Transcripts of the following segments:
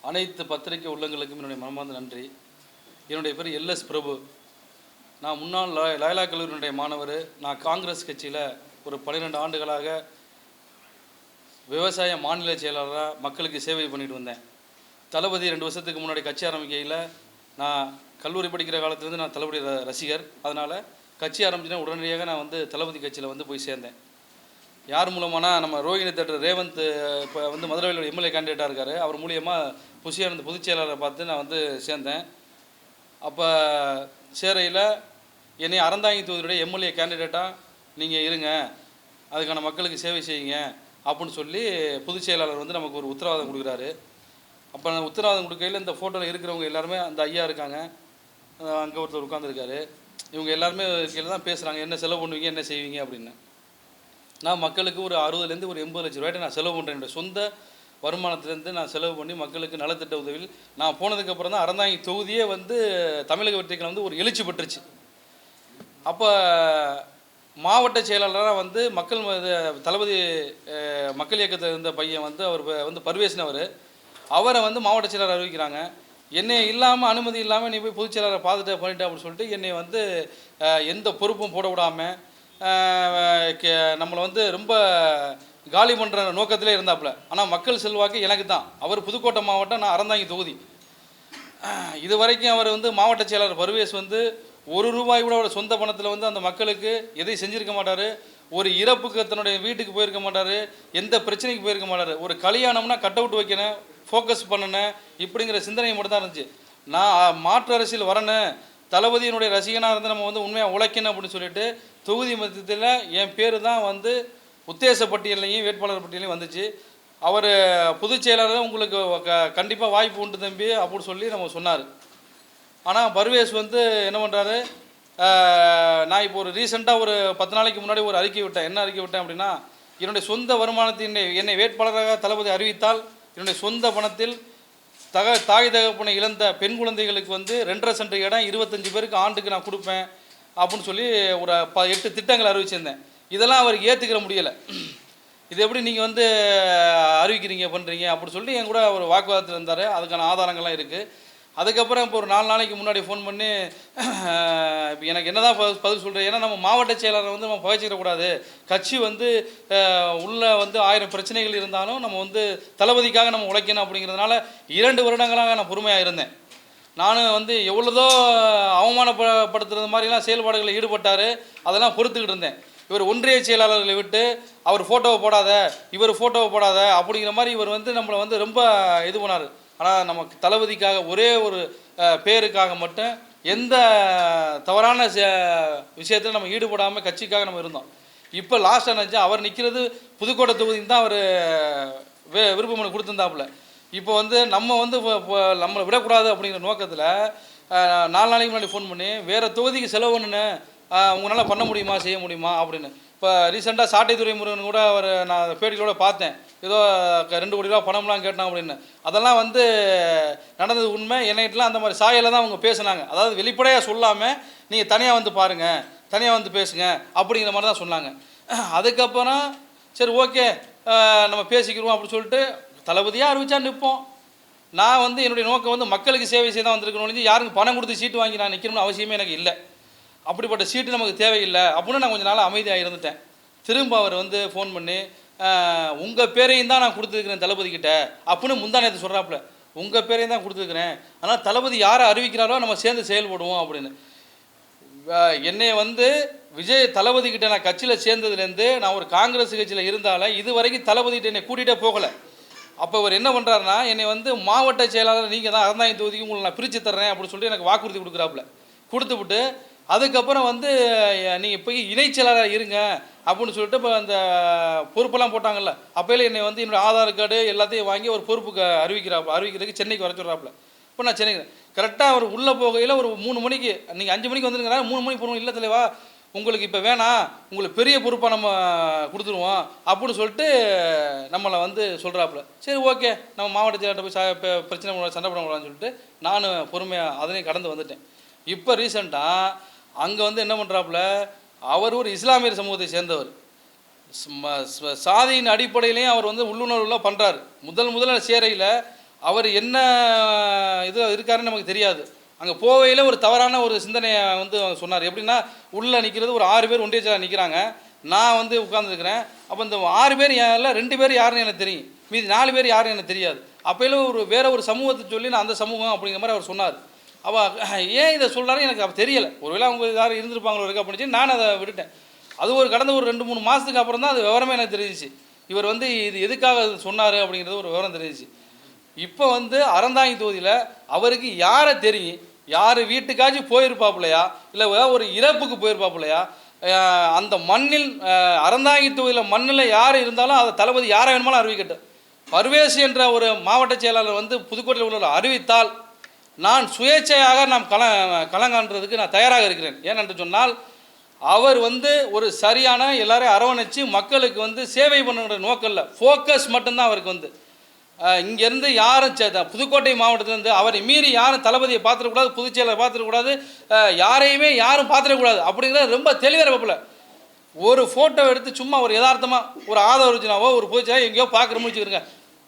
அனைத்து பத்திரிகை உள்ளங்களுக்கும் என்னுடைய மனமார்ந்த நன்றி. என்னுடைய பேர் எல்எஸ் பிரபு. நான் முன்னாள் லயோலா கல்லூரியினுடைய மாணவர். நான் காங்கிரஸ் கட்சியில் ஒரு 12 ஆண்டுகளாக விவசாய மாநில செயலாளராக மக்களுக்கு சேவை பண்ணிட்டு வந்தேன். தளபதி 2 வருஷத்துக்கு முன்னாடி கட்சி ஆரம்பிக்கையில் நான் கல்லூரி படிக்கிற காலத்துலேருந்து நான் தளபதி ரசிகர். அதனால் கட்சி ஆரம்பிச்சுன்னா உடனடியாக நான் தளபதி கட்சியில் போய் சேர்ந்தேன். யார் மூலமானா நம்ம ரோஹிணி தேட்டர் ரேவந்த் இப்போ மதுரையில் எம்எல்ஏ கேண்டிடேட்டாக இருக்கார். அவர் மூலியமாக புஷியானந்த பொதுச் செயலாளரை பார்த்து நான் சேர்ந்தேன். அப்போ சேரையில் என்னை அறந்தாங்கி தொகுதியுடைய எம்எல்ஏ கேண்டிடேட்டாக நீங்கள் இருங்க, அதுக்கான மக்களுக்கு சேவை செய்யுங்க அப்படின்னு சொல்லி பொதுச் செயலாளர் நமக்கு ஒரு உத்தரவாதம் கொடுக்குறாரு. அப்போ நான் உத்தரவாதம் கொடுக்கையில் இந்த ஃபோட்டோவில் இருக்கிறவங்க எல்லாருமே அந்த ஐயா இருக்காங்க, அங்கே ஒருத்தர் உட்காந்துருக்காரு. இவங்க எல்லாருமே கீழே தான் பேசுகிறாங்க, என்ன செலவு பண்ணுவீங்க, என்ன செய்வீங்க அப்படின்னு. நான் மக்களுக்கு ஒரு 60லேருந்து ஒரு 80 லட்ச ரூபாய்ட்டு நான் செலவு பண்ணுறேன். என்னுடைய சொந்த வருமானத்துலேருந்து நான் செலவு பண்ணி மக்களுக்கு நலத்திட்ட உதவியில் நான் போனதுக்கப்புறம் தான் அறந்தாங்கி தொகுதியே தமிழக வெற்றிகள் ஒரு எழுச்சி பெற்றுச்சு. அப்போ மாவட்ட செயலாளராக மக்கள் தளபதி மக்கள் இயக்கத்தில் இருந்த பையன் அவர் பர்வேஸ்னவர், அவரை மாவட்ட செயலாளர் அறிவிக்கிறாங்க. என்னை இல்லாமல் அனுமதி இல்லாமல் நீ போய் பொதுச் செயலாளரை பார்த்துட்டு பண்ணிட்டேன் அப்படின்னு சொல்லிட்டு என்னை எந்த பொறுப்பும் போட விடாமல் நம்மளை ரொம்ப காலி பண்ணுற நோக்கத்திலே இருந்தாப்புல. ஆனால் மக்கள் செல்வாக்கு எனக்கு தான். அவர் புதுக்கோட்டை மாவட்டம், நான் அறந்தாங்கி தொகுதி. இது வரைக்கும் அவர் மாவட்ட செயலாளர் பர்வேஸ் ₹1 கூட அவர் சொந்த பணத்தில் அந்த மக்களுக்கு எதையும் செஞ்சுருக்க மாட்டார். ஒரு இறப்புக்கு தன்னுடைய வீட்டுக்கு போயிருக்க மாட்டார், எந்த பிரச்சனைக்கு போயிருக்க மாட்டார். ஒரு கல்யாணம்னா கட் அவுட் வைக்கணும், ஃபோக்கஸ் பண்ணணும், இப்படிங்கிற சிந்தனை மட்டும் தான் இருந்துச்சு. நான் மாற்று அரசியல் வரணும், தளபதியினுடைய ரசிகனாக இருந்து நம்ம உண்மையாக உழைக்கணும் அப்படின்னு சொல்லிட்டு தொகுதி மத்தியத்தில் என் பேர் தான் உத்தேச பட்டியலையும் வேட்பாளர் பட்டியலையும் வந்துச்சு. அவர் பொதுச் செயலாளர் உங்களுக்கு கண்டிப்பாக வாய்ப்பு உண்டு தம்பி அப்படின்னு சொல்லி நம்ம சொன்னார். ஆனால் பர்வேஸ் என்ன பண்ணுறாரு, நான் இப்போ ஒரு ரீசெண்டாக ஒரு 10 நாளைக்கு முன்னாடி ஒரு அறிக்கை விட்டேன். என்ன அறிக்கை விட்டேன் அப்படின்னா, என்னுடைய சொந்த வருமானத்தின் என்னை வேட்பாளராக தளபதி அறிவித்தால் என்னுடைய சொந்த பணத்தில் தாய் தகப்பனை இழந்த பெண் குழந்தைகளுக்கு 2.5 சென்ட் இடம் 25 பேருக்கு ஆண்டுக்கு நான் கொடுப்பேன் அப்படின்னு சொல்லி ஒரு 8 திட்டங்கள் அறிவிச்சிருந்தேன். இதெல்லாம் அவருக்கு ஏற்றுக்கிற முடியலை. இது எப்படி நீங்கள் அறிவிக்கிறீங்க பண்ணுறீங்க அப்படின்னு சொல்லி என் கூட ஒரு வாக்குவாதத்தில் இருந்தார். அதுக்கான ஆதாரங்கள்லாம் இருக்குது. அதுக்கப்புறம் இப்போ ஒரு 4 நாளைக்கு முன்னாடி ஃபோன் பண்ணி இப்போ எனக்கு என்ன தான் பதில் சொல்கிறேன், ஏன்னா நம்ம மாவட்ட செயலாளரை நம்ம பகைச்சிடக்கூடாது, கட்சி உள்ளே 1000 பிரச்சனைகள் இருந்தாலும் நம்ம தளபதிக்காக நம்ம உழைக்கணும் அப்படிங்கிறதுனால 2 வருடங்களாக நான் பொறுமையாக இருந்தேன். நானும் எவ்வளோதோ அவமானப்படுத்துறது மாதிரிலாம் செயல்பாடுகளில் ஈடுபட்டார். அதெல்லாம் பொறுத்துக்கிட்டு இருந்தேன். இவர் ஒன்றிய செயலாளர்களை விட்டு அவர் ஃபோட்டோவை போடாத, இவர் ஃபோட்டோவை போடாத அப்படிங்கிற மாதிரி இவர் நம்மளை ரொம்ப இது பண்ணார். ஆனால் நமக்கு தளபதிக்காக ஒரே ஒரு பேருக்காக மட்டும் எந்த தவறான விஷயத்தில் நம்ம ஈடுபடாமல் கட்சிக்காக நம்ம இருந்தோம். இப்போ லாஸ்ட் ஆனாச்சு அவர் நிற்கிறது புதுக்கோட்டை தொகுதின்னு தான் அவர் விருப்பமனு கொடுத்துருந்தாப்புல. இப்போ நம்ம நம்மளை விடக்கூடாது அப்படிங்கிற நோக்கத்தில் 4 நாளைக்கு முன்னாடி ஃபோன் பண்ணி வேறு தொகுதிக்கு செலவு பண்ணுன்னு உங்களால் பண்ண முடியுமா, செய்ய முடியுமா அப்படின்னு. இப்போ ரீசெண்டாக சாட்டை துரைமுருகன் கூட அவர் நான் பேட்டிகளோட பார்த்தேன், ஏதோ 2 கோடி ரூபா பணம்லாம் கேட்டான் அப்படின்னு. அதெல்லாம் நடந்தது உண்மை. என்னைட்டெலாம் அந்த மாதிரி சாயலை தான் அவங்க பேசுனாங்க. அதாவது வெளிப்படையாக சொல்லாமல் நீங்கள் தனியாக பாருங்கள், தனியாக பேசுங்க அப்படிங்கிற மாதிரி தான் சொன்னாங்க. அதுக்கப்புறம் சரி ஓகே நம்ம பேசிக்கிறோம் அப்படின்னு சொல்லிட்டு தளபதியாக அறிவிச்சா நிற்போம். நான் என்னுடைய நோக்கம் மக்களுக்கு சேவை செய்ய தான் வந்திருக்கணும், யாருக்கும் பணம் கொடுத்து சீட்டு வாங்கி நான் நிற்கணும்னு அவசியமே எனக்கு இல்லை. அப்படிப்பட்ட சீட்டு நமக்கு தேவையில்லை அப்படின்னு நான் கொஞ்சம் நாள் அமைதியாக இருந்துட்டேன். திரும்ப அவர் ஃபோன் பண்ணி உங்கள் பேரையும் தான் நான் கொடுத்துருக்குறேன் தளபதிக்கிட்ட அப்படின்னு முந்தானத்தை சொல்கிறாப்புல. உங்கள் பேரையும் தான் கொடுத்துருக்குறேன், ஆனால் தளபதி யாரை அறிவிக்கிறாரோ நம்ம சேர்ந்து செயல்படுவோம் அப்படின்னு. என்னை விஜய் தளபதிக்கிட்ட நான் கட்சியில் சேர்ந்ததுலேருந்து நான் ஒரு காங்கிரஸ் கட்சியில் இருந்தாலும் இது வரைக்கும் தளபதிக்கிட்ட என்னை கூட்டிகிட்டே போகலை. அப்போ அவர் என்ன பண்ணுறாருன்னா, என்னை மாவட்ட செயலாளர் நீங்கள் தான் அறந்தாங்கி தொகுதிக்கு உங்களை நான் பிரித்து தர்றேன் அப்படின்னு சொல்லிட்டு எனக்கு வாக்குறுதி கொடுக்குறாப்புல. கொடுத்துவிட்டு அதுக்கப்புறம் நீங்கள் போய் இணைச் செயலாளராக இருங்க அப்படின்னு சொல்லிட்டு இப்போ அந்த பொறுப்பெல்லாம் போட்டாங்கல்ல, அப்போயில என்னை என்னோடய ஆதார் கார்டு எல்லாத்தையும் வாங்கி ஒரு பொறுப்புக்கு அறிவிக்கிறதுக்கு சென்னைக்கு வர சொல்கிறாப்புல. இப்போ நான் சென்னைக்கு கரெக்டாக அவர் உள்ளே போகையில் ஒரு 3 மணிக்கு, நீங்கள் 5 மணிக்கு வந்துருங்கிறாங்க, 3 மணிக்கு போகணும். இல்லை தலைவா உங்களுக்கு இப்போ வேணாம், உங்களுக்கு பெரிய பொறுப்பாக நம்ம கொடுத்துருவோம் அப்படின்னு சொல்லிட்டு நம்மளை சொல்கிறாப்புல. சரி ஓகே நம்ம மாவட்ட செயலாளர்கிட்ட போய் பிரச்சனை பண்ண சண்டை பண்ண கூடாதுன்னு சொல்லிட்டு நான் பொறுமையாக அதனையும் கடந்து வந்துட்டேன். இப்போ ரீசெண்டாக அங்கே என்ன பண்ணுறாப்புல, அவர் ஒரு இஸ்லாமியர் சமூகத்தை சேர்ந்தவர். சாதியின் அடிப்படையிலையும் அவர் உள்ளுணர்வுலாம் பண்ணுறாரு. முதல்ல சேரையில் அவர் என்ன இது இருக்காருன்னு நமக்கு தெரியாது. அங்கே போவையில் ஒரு தவறான ஒரு சிந்தனையை வந்து சொன்னார். எப்படின்னா உள்ளே நிற்கிறது ஒரு 6 பேர் ஒன்றிய செயலாளர் நிற்கிறாங்க, நான் வந்து உட்காந்துருக்கிறேன். அப்போ இந்த 6 பேர் இல்லை 2 பேர் யாருன்னு எனக்கு தெரியும், மீதி 4 பேர் யாருன்னு எனக்கு தெரியாது. அப்போயிலும் வேற ஒரு சமூகத்தை சொல்லி நான் அந்த சமூகம் அப்படிங்கிற மாதிரி அவர் சொன்னார். அவள் ஏன் இதை சொல்கிறாரு எனக்கு அப்போ தெரியலை. ஒருவேளை அவங்க யாரும் இருந்திருப்பாங்களோ இருக்கா அப்படின்னு நான் அதை விட்டுட்டேன். அது கடந்த ஒரு 2-3 மாதத்துக்கு அப்புறம் தான் அது விவரமே எனக்கு தெரிஞ்சிச்சு. இவர் வந்து இது எதுக்காக சொன்னார் அப்படிங்கிறது ஒரு விவரம் தெரிஞ்சிச்சு. இப்போ வந்து அறந்தாங்கி தொகுதியில் அவருக்கு யாரை தெரியும், யார் வீட்டுக்காச்சும் போயிருப்பாப்புலையா, இல்லை ஒரு இறப்புக்கு போயிருப்பாப்புலையா, அந்த மண்ணில் அறந்தாங்கி தொகுதியில் மண்ணில் யார் இருந்தாலும் அதை தளபதி யாரை வேணுமாலும் அறிவிக்கட்டும். பர்வேஸ் என்ற ஒரு மாவட்ட செயலாளர் வந்து புதுக்கோட்டையில் உள்ள அறிவித்தால் நான் சுயேட்சையாக களங்காண்றதுக்கு நான் தயாராக இருக்கிறேன். ஏனென்று சொன்னால் அவர் வந்து ஒரு சரியான எல்லாரையும் அரவணைச்சு மக்களுக்கு வந்து சேவை பண்ணுற நோக்கம் இல்லை, ஃபோக்கஸ் மட்டும்தான் அவருக்கு வந்து. இங்கேருந்து யாரும் புதுக்கோட்டை மாவட்டத்திலேருந்து அவரை மீறி யாரும் தளபதியை பார்த்துடக்கூடாது, பொதுச்செயலரை பார்த்துடக்கூடாது, யாரும் பார்த்துடக்கூடாது அப்படிங்கிறத ரொம்ப தெளிவாக இருப்பல. ஒரு ஃபோட்டோ எடுத்து சும்மா ஒரு யதார்த்தமாக ஒரு ஆதரவுனாவோ ஒரு பொதுச்செயலர் எங்கேயோ பார்க்குற முடிச்சுக்கிறங்க,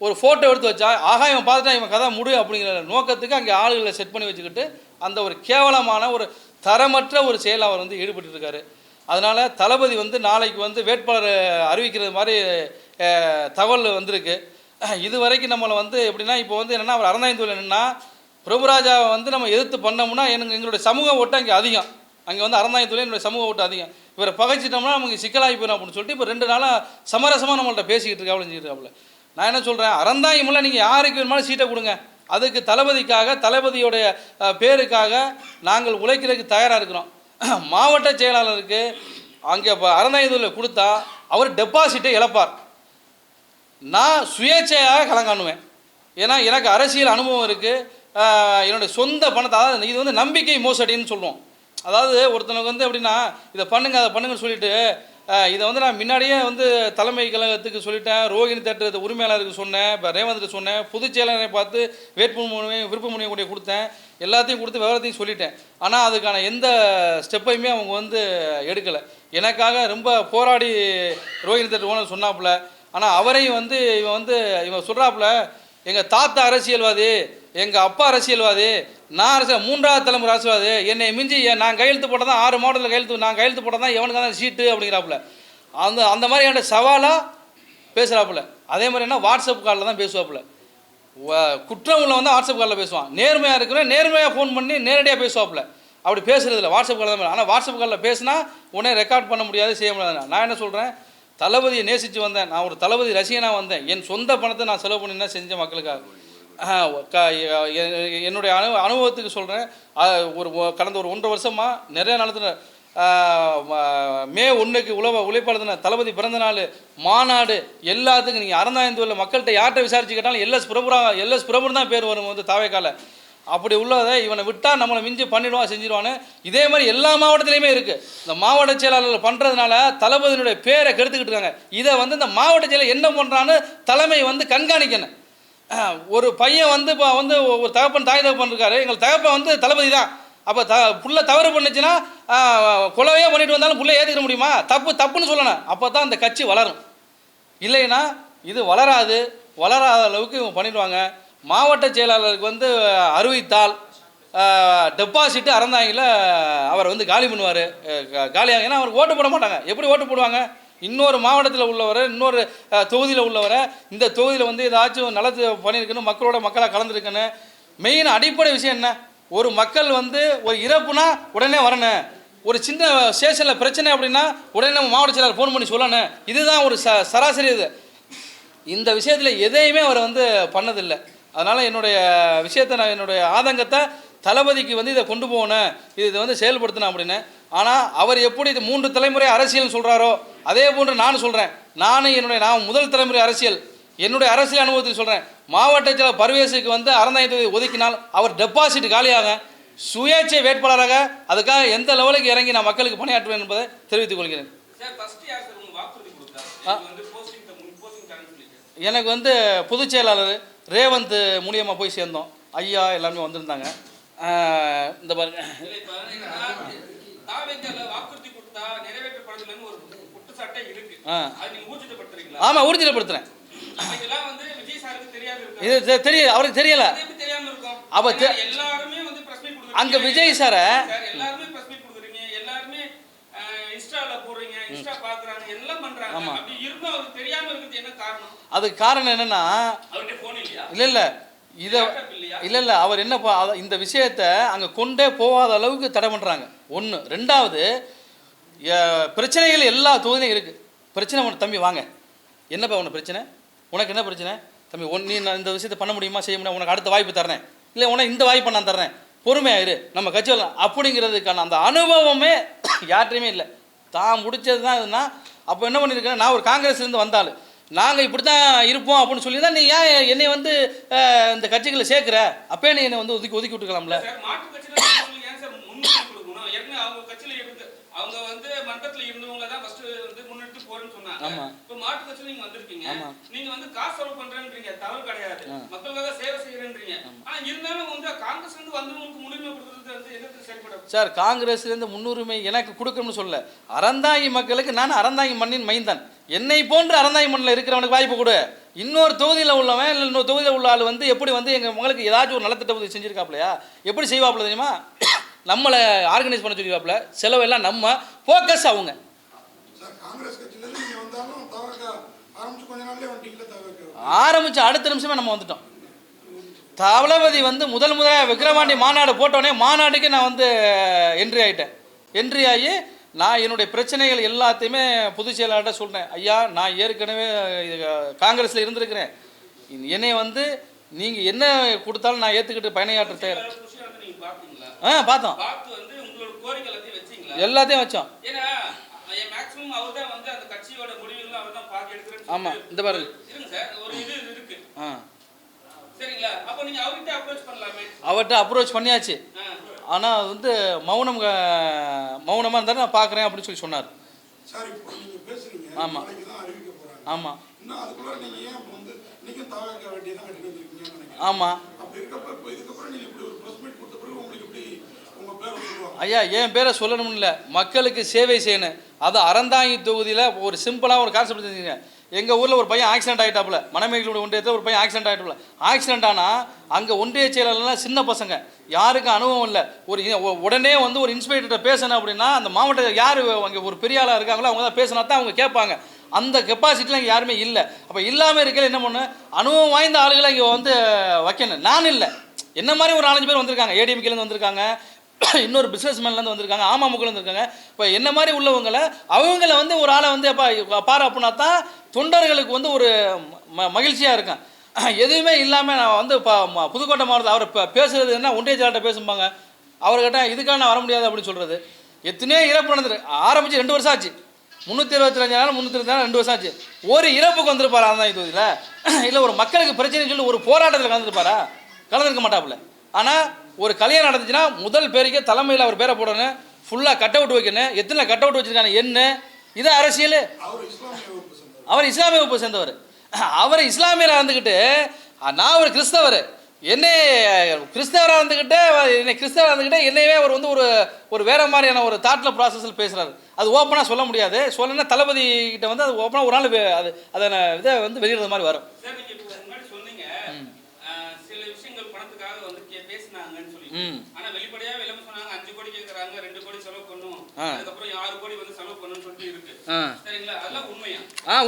ஒரு ஃபோட்டோ எடுத்து வச்சா ஆகா இவன் பார்த்துட்டா இவன் கதை முடி அப்படிங்கிற நோக்கத்துக்கு அங்கே ஆளுகளை செட் பண்ணி வச்சுக்கிட்டு அந்த ஒரு கேவலமான ஒரு தரமற்ற ஒரு செயல் அவர் வந்து ஈடுபட்டு இருக்காரு. அதனால் தளபதி வந்து நாளைக்கு வந்து வேட்பாளர் அறிவிக்கிறது மாதிரி தகவல் வந்திருக்கு. இது வரைக்கும் நம்மளை வந்து எப்படின்னா இப்போ வந்து என்னென்னா அவர் அறந்தாங்கி தொழில் என்னென்னா பிரபுராஜாவை வந்து நம்ம எதிர்த்து பண்ணோம்னா எங்களுடைய சமூக ஓட்டு அங்கே அதிகம், அங்கே வந்து அறந்தாங்கி தொழில் என்னுடைய சமூக ஓட்டு அதிகம், இவரை பகைச்சிட்டோம்னா நமக்கு சிக்கலாகி போயிடும் அப்படின்னு சொல்லிட்டு இப்போ 2 நாளாக சமரசமாக நம்மள்ட்ட பேசிக்கிட்டு இருக்காப்புல. நான் என்ன சொல்கிறேன், அறந்தாங்கி முல்லை நீங்கள் யாருக்கு வேணுமாலும் சீட்டை கொடுங்க, அதுக்கு தளபதிக்காக தளபதியோடைய பேருக்காக நாங்கள் உழைக்கிறதுக்கு தயாராக இருக்கிறோம். மாவட்ட செயலாளருக்கு அங்கே இப்போ அறந்தாங்கி தொழில் கொடுத்தா அவர் டெபாசிட்டை இழப்பார். நான் சுயேட்சையாக களங்காணுவேன். ஏன்னா எனக்கு அரசியல் அனுபவம் இருக்குது, என்னுடைய சொந்த பணத்தை, அதாவது இது வந்து நம்பிக்கை மோசடின்னு சொல்லுவோம். அதாவது ஒருத்தனுக்கு வந்து எப்படின்னா இதை பண்ணுங்க அதை பண்ணுங்கன்னு சொல்லிட்டு இதை வந்து நான் முன்னாடியே வந்து தலைமை கழகத்துக்கு சொல்லிட்டேன், ரோகிணி தேட்டர் உரிமையாளருக்கு சொன்னேன், இப்போ ரேவந்துக்கு சொன்னேன், பொதுச் செயலாளரை பார்த்து விருப்பமுனையை கூட கொடுத்தேன், எல்லாத்தையும் கொடுத்து விவரத்தையும் சொல்லிட்டேன். ஆனால் அதுக்கான எந்த ஸ்டெப்பையுமே அவங்க வந்து எடுக்கலை. எனக்காக ரொம்ப போராடி ரோகிணி தேட்டர் ஓனர் சொன்னாப்புல. ஆனால் அவரையும் வந்து இவன் சொல்கிறாப்புல எங்கள் தாத்தா அரசியல்வாதி, எங்கள் அப்பா அரசியல்வாதி, நான் அரசியல் 3வது தலைமுறை அரசியல்வாதி, என்னை மிஞ்சி நான் கையெழுத்து போட்டால் தான் 6 மாவட்டத்தில் நான் கையெழுத்து போட்டால் தான் எவனுக்கு தான் சீட்டு அப்படிங்கிறாப்புல. அந்த மாதிரி என்கிட்ட சவாலாக பேசுகிறாப்புல. அதே மாதிரி என்ன வாட்ஸ்அப் காலில் தான் பேசுவாப்புல. குற்றம் உள்ள வந்து வாட்ஸ்அப் காலில் பேசுவான், நேர்மையாக இருக்கிறேன் நேர்மையாக ஃபோன் பண்ணி நேரடியாக பேசுவாப்புல. அப்படி பேசுகிறதில்ல, வாட்ஸ்அப் காலில் தான். ஆனால் வாட்ஸ்அப் காலில் பேசினா உடனே ரெக்கார்ட் பண்ண முடியாது, செய்ய முடியாது. நான் என்ன சொல்கிறேன், தளபதியை நேசித்து வந்தேன், நான் ஒரு தளபதி ரசிகனாக வந்தேன், என் சொந்த பணத்தை நான் செலவு பண்ணி தான் செஞ்சேன் மக்களுக்காக. என்னுடைய அனுபவத்துக்கு சொல்கிறேன். கடந்த ஒரு 1.5 வருஷமாக நிறைய நடத்துகிற மே 1க்கு உழைப்பாளர் தின, தளபதி பிறந்த நாள், மாநாடு, எல்லாத்துக்கும் நீங்கள் அறந்தாங்கி தொழில் மக்கள்கிட்ட யார்கிட்ட விசாரிச்சு கேட்டாலும் எல்எஸ் பிரபுரம் தான் பேர் வரும் வந்து தாவேக்கால. அப்படி உள்ளதை இவனை விட்டால் நம்மளை மிஞ்சி பண்ணிடுவான் செஞ்சிருவான்னு. இதே மாதிரி எல்லா மாவட்டத்துலேயுமே இருக்குது. இந்த மாவட்ட செயலாளர்கள் பண்ணுறதுனால தளபதியினுடைய பேரை கெடுத்துக்கிட்டு இருக்காங்க. இதை வந்து இந்த மாவட்ட செயலர் என்ன பண்ணுறான்னு தலைமை வந்து கண்காணிக்கணும். ஒரு பையன் வந்து இப்போ வந்து ஒரு தகப்பன் தாய் தகப்பன் இருக்காரு, எங்கள் தகப்பன் வந்து தளபதி தான், அப்போ புள்ள தவறு பண்ணுச்சுன்னா கொலவையே பண்ணிட்டு வந்தாலும் புள்ள ஏற்றுக்க முடியுமா? தப்புன்னு சொல்லணும். அப்போ தான் அந்த கட்சி வளரும். இல்லைன்னா இது வளராத அளவுக்கு இவங்க பண்ணிடுவாங்க. மாவட்ட செயலாளருக்கு வந்து அறிவித்தால் டெபாசிட்டு அறந்தாங்கில் அவர் வந்து காலி பண்ணுவார், காலியாக. ஏன்னா அவருக்கு ஓட்டு போட மாட்டாங்க. எப்படி ஓட்டு போடுவாங்க? இன்னொரு மாவட்டத்தில் உள்ளவரை, இன்னொரு தொகுதியில் உள்ளவரை, இந்த தொகுதியில் வந்து ஏதாச்சும் நலத்து பண்ணியிருக்கணும், மக்களாக கலந்துருக்கணும். மெயின் அடிப்படை விஷயம் என்ன, ஒரு மக்கள் வந்து ஒரு இறப்புனா உடனே வரணும், ஒரு சின்ன ஸ்டேஷனில் பிரச்சனை அப்படின்னா உடனே நம்ம மாவட்ட செயலாளர் ஃபோன் பண்ணி சொல்லணும். இதுதான் ஒரு சராசரி. இது இந்த விஷயத்தில் எதையுமே அவர் வந்து பண்ணதில்லை. அதனால் என்னுடைய விஷயத்தை நான் என்னுடைய ஆதங்கத்தை தளபதிக்கு வந்து இதை கொண்டு போகணும், இதை வந்து செயல்படுத்தணும் அப்படின்னு. ஆனால் அவர் எப்படி இது 3 தலைமுறை அரசியல் சொல்கிறாரோ அதே போன்று நான் சொல்கிறேன். நான் முதல் தலைமுறை அரசியல், என்னுடைய அரசியல் அனுபவத்தில் சொல்கிறேன். மாவட்ட செயலர் பர்வேஸுக்கு வந்து அறந்தாங்கி தொகுதி ஒதுக்கினால் அவர் டெபாசிட் காலியாக சுயேட்சை வேட்பாளராக அதுக்காக எந்த லெவலுக்கு இறங்கி நான் மக்களுக்கு பணியாற்றுவேன் என்பதை தெரிவித்துக் கொள்கிறேன். எனக்கு வந்து பொதுச் செயலாளர் ரேவந்த் மூலியமாக போய் சேர்ந்தோம். ஐயா எல்லாமே வந்திருந்தாங்க. இந்த பாருங்க, ஆமாம் ஊர்ஜிதப்படுத்துகிறேன். இதெல்லாம் வந்து விஜய் சாருக்கு தெரியாது இருக்கு. இது தெரியும், அவருக்கு தெரியல. எப்படி தெரியாம இருக்கும்? அப்ப எல்லாருமே வந்து பிரஸ் மீட் கொடுக்குறீங்க. அங்க விஜய் சார எல்லாருமே பிரஸ் மீட் கொடுக்குறீங்க. எல்லாருமே இன்ஸ்டால போடுறீங்க. இன்ஸ்டா பாக்குறாங்க. எல்லாம் பண்றாங்க. அப்படி இருந்தும் அவருக்கு தெரியாம இருக்குது என்ன காரணம்? அதுக்கு காரணம் என்னன்னா, அவர்கிட்ட போன் இல்லையா? இல்ல இல்ல அவர் என்ன இந்த விஷயத்த அங்க கொண்டே போகாத அளவுக்கு தடை பண்றாங்க. ஒண்ணு. ரெண்டாவது, பிரச்சனைகள் எல்லா தொகுதியிலும் இருக்கு. பிரச்சனை ஒன்று தம்பி வாங்க, என்னப்பா உனக்கு பிரச்சனை, உனக்கு என்ன பிரச்சனை தம்பி, நீ இந்த விஷயத்தை பண்ண முடியுமா செய்ய முடியும், உனக்கு அடுத்த வாய்ப்பு தரேன், இல்லை உனக்கு இந்த வாய்ப்பை நான் தர்றேன், பொறுமையாயிரு, நம்ம கட்சி வரலாம் அப்படிங்கிறதுக்கான அந்த அனுபவமே யார்ட்டையுமே இல்லை. தான் முடிச்சது தான் இதுனா. அப்போ என்ன பண்ணியிருக்கேன், நான் ஒரு காங்கிரஸ்லேருந்து வந்தாலும் நாங்கள் இப்படி தான் இருப்போம் அப்படின்னு சொல்லி தான் நீ ஏன் என்னை வந்து இந்த கட்சிகளை சேர்க்குற, அப்போ நீ என்னை வந்து ஒதுக்கி விட்டுக்கலாம்ல. அவங்க கட்சியில இருந்து அவங்க வந்து மன்றத்துல இருந்தவங்க தான் ஃபர்ஸ்ட் வந்து முன்னிட்டு போறேன்னு சொன்னாங்க. இப்போ மாட்டு கட்சியில நீங்க வந்திருக்கீங்க, நீங்க வந்து காசு செலவு பண்றேன்றீங்க, தவறு கிடையாது, மக்களுக்காக சேவை செய்யறேன்றீங்க. ஆனா இருந்தாலும் வந்து காங்கிரஸ்ல இருந்து வந்தவங்களுக்கு முன்னுரிமை கொடுக்கிறது வந்து எதுக்கு சரிப்படும் சார்? காங்கிரஸ்ல இருந்து முன்னுரிமை எனக்கு கொடுக்கணும்னு சொல்ல, அறந்தாங்கி மக்களுக்கு நான் அறந்தாங்கி மண்ணின் மைந்தான், என்னை போன்று அறந்தாங்கி மண்ணில் இருக்கிறவனுக்கு வாய்ப்பு கொடு. இன்னொரு தொகுதியில் உள்ளவன் இல்லை இன்னொரு தொகுதியில் உள்ள ஆள் வந்து எப்படி வந்து எங்கள் மக்களுக்கு ஏதாச்சும் ஒரு நலத்திட்ட உதவி செஞ்சிருக்காப்லையா, எப்படி செய்வாப்புல தெரியுமா? நம்மளை ஆர்கனைஸ் பண்ண சொல்லிவாப்புல, செலவெல்லாம் நம்ம, ஃபோக்கஸ் அவங்க. ஆரம்பிச்சு அடுத்த நிமிஷமே நம்ம வந்துட்டோம். தளபதி வந்து முதலாக விக்கிரவாண்டி மாநாடு போட்டோடனே மாநாட்டுக்கு நான் வந்து என்ட்ரி ஆகிட்டேன். என்ட்ரி ஆகி நான் என்னுடைய பிரச்சனைகள் எல்லாத்தையுமே பொதுச் செயலாளர்கிட்ட சொல்கிறேன். ஐயா, நான் ஏற்கனவே காங்கிரஸில் இருந்திருக்கிறேன், என்னை வந்து நீங்கள் என்ன கொடுத்தாலும் நான் ஏற்றுக்கிட்டு பயணியாற்ற தயார். பார்த்தோம், எல்லாத்தையும் வச்சோம். ஆமாம், இந்த பாருங்க. அவர்கிட்ட அப்ரோச் பண்ணியாச்சு. ஆனால் வந்து மௌனமாக இருந்தாலும் நான் பார்க்குறேன் அப்படின்னு சொல்லி சொன்னார். ஆமாம் ஆமாம் ஆமாம். ஐயா, என் பேரை சொல்லணும்னு இல்லை, மக்களுக்கு சேவை செய்யணும். அது அறந்தாங்கி தொகுதியில் ஒரு சிம்பிளாக ஒரு கான்செப்ட் தெரிஞ்சுங்க. எங்கள் ஊரில் ஒரு பையன் ஆக்சிடென்ட் ஆகிட்டாப்புல, மணமேகலோட ஒன்றியத்தில் ஒரு பையன் ஆக்சிடென்ட் ஆகிட்டாப்புல. ஆக்சிடென்ட் ஆனால் அங்கே ஒன்றிய செயலாளர்லாம் சின்ன பசங்க, யாருக்கும் அனுபவம் இல்லை. உடனே வந்து ஒரு இன்ஸ்பெக்டர்கிட்ட பேசணும் அப்படின்னா அந்த மாவட்டத்தில் யார் அங்கே ஒரு பெரிய ஆளாக இருக்காங்களோ அவங்க தான் பேசினா தான் அவங்க கேட்பாங்க. அந்த கெப்பாசிட்டிலாம் இங்கே யாருமே இல்லை. அப்போ இல்லாமல் இருக்கையில் என்ன பண்ணு, அனுபவம் வாய்ந்த ஆளுகளை இங்கே வந்து வைக்கணும். நான் இல்லை, என்ன மாதிரி ஒரு 4-5 பேர் வந்திருக்காங்க, ஏடிஎம்கேலேருந்து வந்திருக்காங்க, இன்னொரு பிஸ்னஸ்மேன்லேருந்து வந்திருக்காங்க, அமமுகலேருந்து வந்திருக்காங்க. இப்போ என்ன மாதிரி உள்ளவங்களை அவங்கள வந்து ஒரு ஆளை வந்து பாரு அப்படின்னா தான் தொண்டர்களுக்கு வந்து ஒரு மகிழ்ச்சியாக இருக்கும். எதுவுமே இல்லாமல் நான் வந்து புதுக்கோட்டை மாவட்டத்தில் அவர் பேசுகிறது என்ன, ஒன்றிய செயலாளர்கிட்ட பேசும்பாங்க, அவர்கிட்ட இதுக்காக நான் வர முடியாது அப்படின்னு சொல்கிறது. எத்தனையோ இறப்பு நடந்துரு, ஆரம்பித்து 2 வருஷம் ஆச்சு. 325 நாள் 320 நாள் 2 வருஷம் ஆச்சு. ஒரு இறப்புக்கு வந்துருப்பாரா அதான் தொகுதியில்? இல்லை ஒரு மக்களுக்கு பிரச்சனைன்னு சொல்லி ஒரு போராட்டத்தில் கலந்துருப்பாரா? கலந்துருக்க மாட்டாப்புல. ஆனால் ஒரு கல்யாணம் நடந்துச்சுன்னா முதல் பேருக்கே தலைமையில் அவர் பேரை போடணும், ஃபுல்லாக கட் அவுட் வைக்கணும். எத்தனை கட் அவுட் வச்சுருக்காங்க என்ன? இது அரசியல். அவர் இஸ்லாமிய வகுப்பை சேர்ந்தவர். அவர் இஸ்லாமியராக இருந்துக்கிட்டு நான் ஒரு கிறிஸ்தவர், என்னை கிறிஸ்தவராக இருந்துக்கிட்டு என்னையவே அவர் வந்து ஒரு வேற மாதிரியான ஒரு தாட்டில் ப்ராசஸில் பேசுகிறாரு. அது ஓப்பனாக சொல்ல முடியாது. சொல்லணும்னா தளபதி கிட்ட வந்து அது ஓப்பனாக ஒரு நாள் அது அதை இதை வந்து வெளியிடுறது மாதிரி வரும்.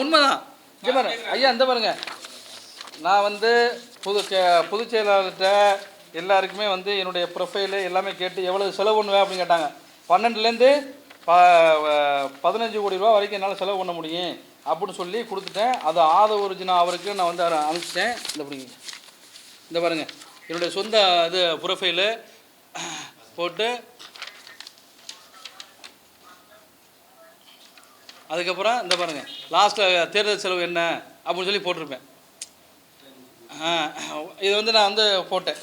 உண்மைதான். இங்கே பாருங்க ஐயா, இந்த பாருங்க, நான் வந்து பொதுச் செயலாளர்கிட்ட எல்லாருக்குமே வந்து என்னுடைய ப்ரொஃபைலு எல்லாமே கேட்டு எவ்வளவு செலவு பண்ணுவேன் அப்படின்னு கேட்டாங்க. 12லேருந்து 15 கோடி ரூபா வரைக்கும் என்னால் செலவு பண்ண முடியும் அப்படின்னு சொல்லி கொடுத்துட்டேன். அது ஒரிஜினல் அவருக்கு நான் வந்து அனுப்பிச்சிட்டேன். இந்த பாருங்க, என்னுடைய சொந்த இது ப்ரொஃபைலு போட்டு அதுக்கப்புறம் இந்த பாருங்கள் லாஸ்ட்டில் தேர்தல் செலவு என்ன அப்படின்னு சொல்லி போட்டிருப்பேன். இது வந்து நான் வந்து போட்டேன்.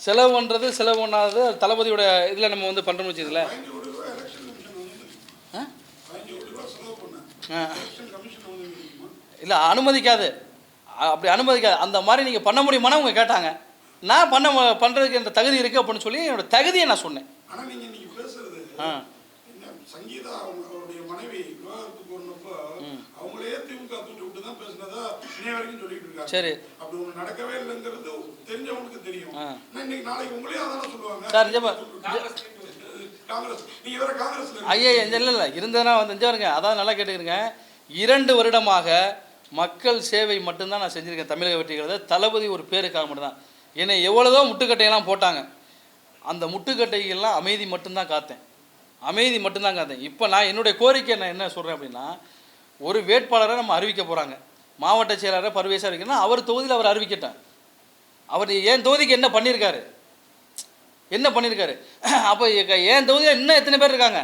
செலவு பண்ணுறது செலவு பண்ணாதது தளபதியோட இதில் நம்ம வந்து பண்ணுறோம்னு வச்சுக்கல. இல்லை அனுமதிக்காது, அப்படி அனுமதிக்காது. அந்த மாதிரி நீங்கள் பண்ண முடியுமான்னு அவங்க கேட்டாங்க. நான் பண்ணுறதுக்கு இந்த தகுதி இருக்குது அப்படின்னு சொல்லி என்னோடய தகுதியை நான் சொன்னேன். மனைவி விவாகரத்து கோரினப்போ அவங்களே திமுக தூண்டி விட்டு தான் பேசினதா இன்னைய வரைக்கும் சொல்லிட்டு இருக்காங்க. சரி, அப்படி ஒண்ணு நடக்கவே இல்லைங்கிறது தெரிஞ்சவங்களுக்கு தெரியும். இன்னைக்கு நாளைக்கு உங்களே அதான சொல்லுவாங்க. காங்கிரஸ் நீங்க வேற காங்கிரஸ்ல ஐயா இல்லை இருந்ததுனா வந்து பாருங்க. அதான் நல்லா கேட்டுக்கிறேங்க. 2 வருடமாக மக்கள் சேவை மட்டும்தான் நான் செஞ்சுருக்கேன். தமிழக வெற்றிகளை தளபதி ஒரு பேருக்காக மட்டும்தான். என்னை எவ்வளோதோ முட்டுக்கட்டையெல்லாம் போட்டாங்க. அந்த முட்டுக்கட்டைகள்லாம் அமைதி மட்டும்தான் காத்தேன். அமைதி மட்டும்தான் காத்தேன். இப்போ நான் என்னுடைய கோரிக்கை நான் என்ன சொல்கிறேன் அப்படின்னா, ஒரு வேட்பாளரை நம்ம அறிவிக்க போகிறாங்க. மாவட்ட செயலாளரை பர்வேஸாக அறிவிக்கணும். அவர் தொகுதியில் அவர் அறிவிக்கட்டும். அவர் என் தொகுதிக்கு என்ன பண்ணியிருக்காரு, என்ன பண்ணியிருக்காரு? அப்போ என் தொகுதியில் இன்னும் எத்தனை பேர் இருக்காங்க?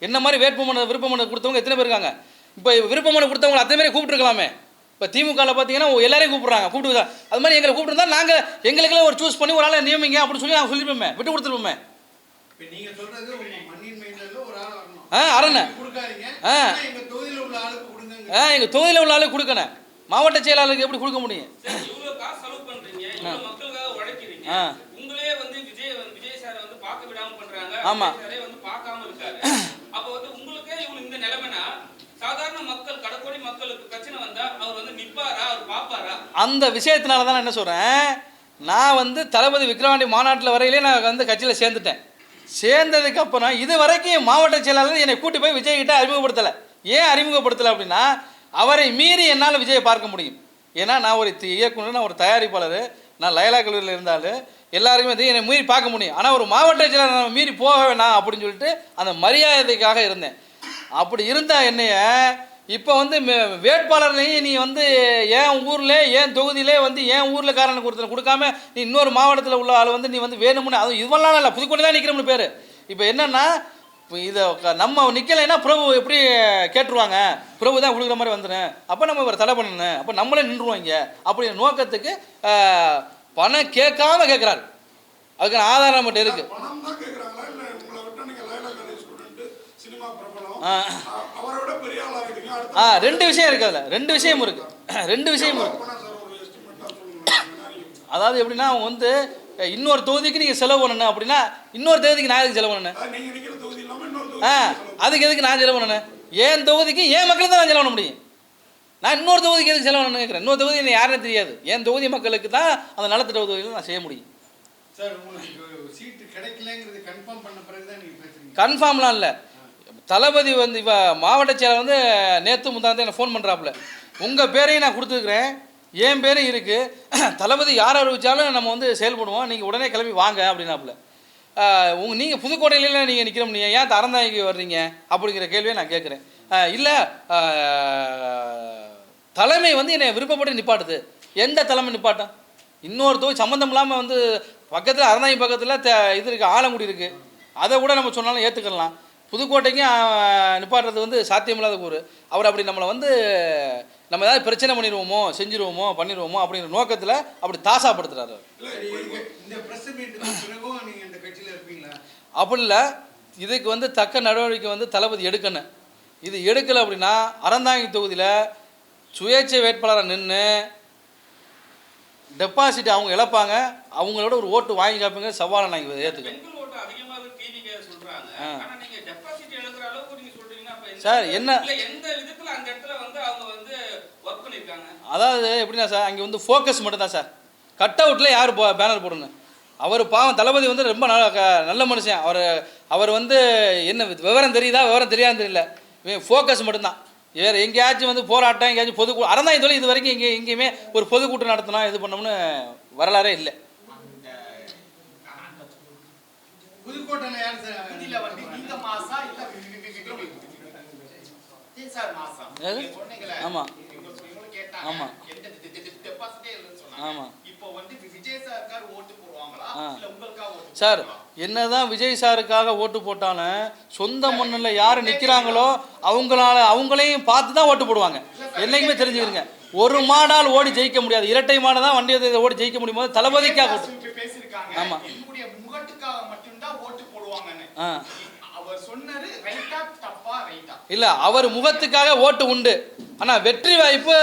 என்ன மாதிரி விருப்பமனு கொடுத்தவங்க எத்தனை பேர் இருக்காங்க? இப்போ விருப்பமனு கொடுத்தவங்க அத்தனை பேரை கூப்பிட்டுருக்கலாமே. இப்போ திமுகவில் பார்த்தீங்கன்னா எல்லாரையும் கூப்பிட்றாங்க. கூப்பிட்டு அது மாதிரி எங்களை கூப்பிட்டுருந்தா நாங்கள் எங்களுக்கெல்லாம் ஒரு சூஸ் பண்ணி ஒரு ஆளை நியமிங்க அப்படின்னு சொல்லி நாங்கள் சொல்லியிருப்போமே, விட்டு கொடுத்துருப்போமே. எங்கள் தொகுதியில் உள்ள ஆளுக்கு கொடுக்கணும். மாவட்ட செயலாளருக்கு எப்படி கொடுக்க முடியும்? ஆமா, அந்த விஷயத்தினால தான் என்ன சொல்கிறேன், நான் வந்து தளபதி விக்ரவாண்டி மாநாட்டில் வரையிலே நான் வந்து கட்சியில் சேர்ந்துட்டேன். சேர்ந்ததுக்கு அப்புறம் இது வரைக்கும் மாவட்ட செயலாளர் என்னை கூட்டி போய் விஜய் கிட்ட அறிமுகப்படுத்தலை. ஏன் அறிமுகப்படுத்தலை அப்படின்னா, அவரை மீறி என்னால் விஜயை பார்க்க முடியும். ஏன்னா நான் ஒரு இயக்குனர், நான் ஒரு தயாரிப்பாளர், நான் லயலா கல்லூரியில் இருந்தாலும் எல்லாருக்குமே வந்து என்னை மீறி பார்க்க முடியும். ஆனால் ஒரு மாவட்ட செயலாளர் நான் மீறி போக வேணாம் அப்படின்னு சொல்லிட்டு அந்த மரியாதைக்காக இருந்தேன். அப்படி இருந்தால் என்னைய இப்போ வந்து வேட்பாளர்லையும் நீ வந்து என் ஊரில் என் தொகுதியிலே வந்து என் ஊரில் காரனுக்கு ஒருத்தர் கொடுக்காம நீ இன்னொரு மாவட்டத்தில் உள்ள ஆள் வந்து நீ வந்து வேணும்னு, அதுவும் இதுவெல்லாம் இல்லை, புதுக்கோட்டை தான் நிற்கிறோம்னு பேர். இப்போ என்னென்னா, இப்போ இதை நம்ம நிற்கலைன்னா பிரபு எப்படி கேட்டுருவாங்க, பிரபு தான் கொடுக்குற மாதிரி வந்துடும், அப்போ நம்ம இவர் தடை பண்ணணும், அப்போ நம்மளே நின்றுவாங்க அப்படிங்கிற நோக்கத்துக்கு பணம் கேட்காம கேட்குறாரு. அதுக்கு ஆதாரம் மட்டும் இருக்குது. ரெண்டு விஷயம் இருக்கு. அதில் ரெண்டு விஷயமும் இருக்கு. அதாவது எப்படின்னா, அவங்க வந்து இன்னொரு தொகுதிக்கு நீங்கள் செலவு பண்ணணும் அப்படின்னா இன்னொரு தொகுதிக்கு நான் எதுக்கு செலவு பண்ணணும்? அதுக்கு எதுக்கு நான் செலவு பண்ணணும்? என் தொகுதிக்கு என் மக்களுக்கு தான் நான் செலவு பண்ண முடியும். நான் இன்னொரு தொகுதிக்கு எதுக்கு செலவு பண்ணணும்னு கேட்குறேன். இன்னொரு தொகுதி எனக்கு யாருன்னு தெரியாது. என் தொகுதி மக்களுக்கு தான் அந்த நலத்திட்ட உதவிகள் நான் செய்ய முடியும். கன்ஃபார்ம்லாம் இல்லை. தளபதி வந்து இப்போ மாவட்ட செயலர் வந்து நேற்று முந்தானத்தை எனக்கு ஃபோன் பண்ணுறாப்புல, உங்கள் பேரையும் நான் கொடுத்துருக்குறேன், என் பேரும் இருக்குது, தளபதி யார் அறிவித்தாலும் நம்ம வந்து செயல்படுவோம், நீங்கள் உடனே கிளம்பி வாங்க அப்படின்னாப்புல. நீங்கள் புதுக்கோட்டையில நீங்கள் நிற்கிறோம், நீங்கள் ஏன் அறந்தாங்கி வர்றீங்க அப்படிங்கிற கேள்வியை நான் கேட்குறேன். இல்லை, தலைமை வந்து என்னை விருப்பப்பட்டு நிப்பாட்டுது. எந்த தலைமை நிப்பாட்டம்? இன்னொரு தொகுதி சம்மந்தம் இல்லாமல் வந்து பக்கத்தில் அறந்தாங்கி பக்கத்தில் இது இருக்குது, ஆலங்குடி இருக்குது, அதை கூட நம்ம சொன்னாலும் ஏற்றுக்கலாம். புதுக்கோட்டைக்கும் நிப்பாட்டுறது வந்து சாத்தியமில்லாத கூறு. அவர் அப்படி நம்மளை வந்து நம்ம ஏதாவது பிரச்சனை பண்ணிடுவோமோ, செஞ்சிருவோமோ, பண்ணிடுவோமோ அப்படிங்கிற நோக்கத்தில் அப்படி தாசாப்படுத்துறாரு. அப்படி இல்லை, இதுக்கு வந்து தக்க நடவடிக்கை வந்து தளபதி எடுக்கணும். இது எடுக்கலை அப்படின்னா அறந்தாங்கி தொகுதியில் சுயேட்சை வேட்பாளராக நின்று டெபாசிட் அவங்க இழப்பாங்க, அவங்களோட ஒரு ஓட்டு வாங்கி காப்பீங்க. சவாலை நான் இதை ஏற்றுக்கேன் சார். என்ன அதாவது எப்படின்னா சார், அங்கே வந்து ஃபோக்கஸ் மட்டும் தான் சார். கட் அவுட்டில் யார் பேனர் போடணும்? அவர் பாவம் தளபதி வந்து ரொம்ப நல்ல மனுஷன். அவர் வந்து என்ன விவரம் தெரியுதா, விவரம் தெரியாதுன்னு தெரியல, ஃபோக்கஸ் மட்டும்தான். வேறு எங்கேயாச்சும் வந்து போராட்டம், எங்கேயாச்சும் பொதுக்கூட்டம் அறந்தாங்கி தொழில் இது வரைக்கும் எங்கேயுமே ஒரு பொதுக்கூட்டம் நடத்தினா இது பண்ணோம்னு வரலாறே இல்லை. ஆமாம் ஆமாம் ஆமாம் சார், என்னதான் விஜய் சாருக்காக ஓட்டு போட்டாலும் சொந்த மண்ணில் யார் நிற்கிறாங்களோ அவங்களையும் பார்த்து தான் ஓட்டு போடுவாங்க. என்னைக்குமே தெரிஞ்சுக்கிறீங்க, ஒரு மாடால் ஓடி ஜெயிக்க முடியாது, இரட்டை மாடு தான் வண்டி ஓடி ஜெயிக்க முடியும் போது தளபதிக்காக ஆமாம் இல்லை, அவர் முகத்துக்காக ஓட்டு உண்டு, ஆனால் வெற்றி வாய்ப்பு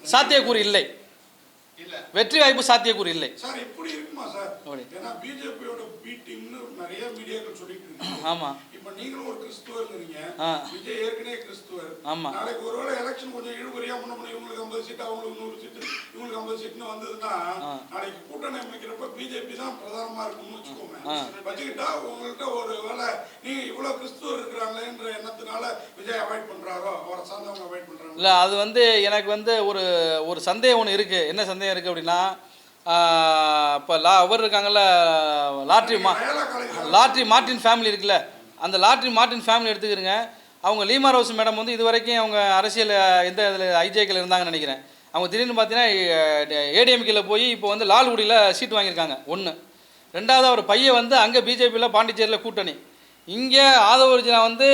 சாத்தியக்கூறு இல்லை. வெற்றி வாய்ப்பு சாத்தியக்கூறு இல்லை. சார் இப்படி இருக்குமா சார்? ஏன்னா பிஜேபியோட பி டீம்னு நிறைய மீடியாக்கள் சொல்லிட்டு இருக்காங்க. ஆமா, இப்போ இப்ப நீங்களும் ஒரு கிறிஸ்துவருங்கிறீங்க, விஜய் ஏற்கனவே கிறிஸ்துவர். ஆமா. நாளைக்கு ஒருவேளை எலெக்ஷன் கொஞ்சம் இழுபறியா முன்ன இவங்களுக்கு 50 சீட் அவங்களுக்கு 100 சீட் இவங்களுக்கு 50 சீட்னு வந்ததுன்னா நாளைக்கு கூட்டணி அமைக்கிறப்ப பிஜேபி தான் பிரதானமா இருக்கும்னு வச்சுக்கோங்க. வச்சுக்கிட்டா உங்கள்கிட்ட ஒரு வேளை நீங்க இவ்வளவு கிறிஸ்துவர் இருக்கிறாங்களேன்ற எண்ணத்தினால விஜய் அவாய்ட் பண்றாரோ, அவரை சார்ந்தவங்க அவாய்ட் பண்றாங்க. இல்லை, அது வந்து எனக்கு வந்து ஒரு சந்தேகம் ஒன்று இருக்குது. என்ன சந்தேகம் இருக்குது அப்படின்னா, இப்போ அவர் இருக்காங்கல்ல, லாட்ரி மார்ட்டின் ஃபேமிலி இருக்குல்ல, அந்த லாட்ரி மார்ட்டின் ஃபேமிலி எடுத்துக்கிறங்க. அவங்க லீமா ரோஸ் மேடம் வந்து இது வரைக்கும் அவங்க அரசியல் எந்த இதில் ஐஜேக்கில் இருந்தாங்கன்னு நினைக்கிறேன். அவங்க திடீர்னு பார்த்தீங்கன்னா ஏடிஎம்கேல போய் இப்போ வந்து லால்குடியில் சீட் வாங்கியிருக்காங்க. ஒன்று. ரெண்டாவது, அவர் பையன் வந்து அங்கே பிஜேபியில் பாண்டிச்சேரியில் கூட்டணி. இங்கே ஆதவர்ஜினா வந்து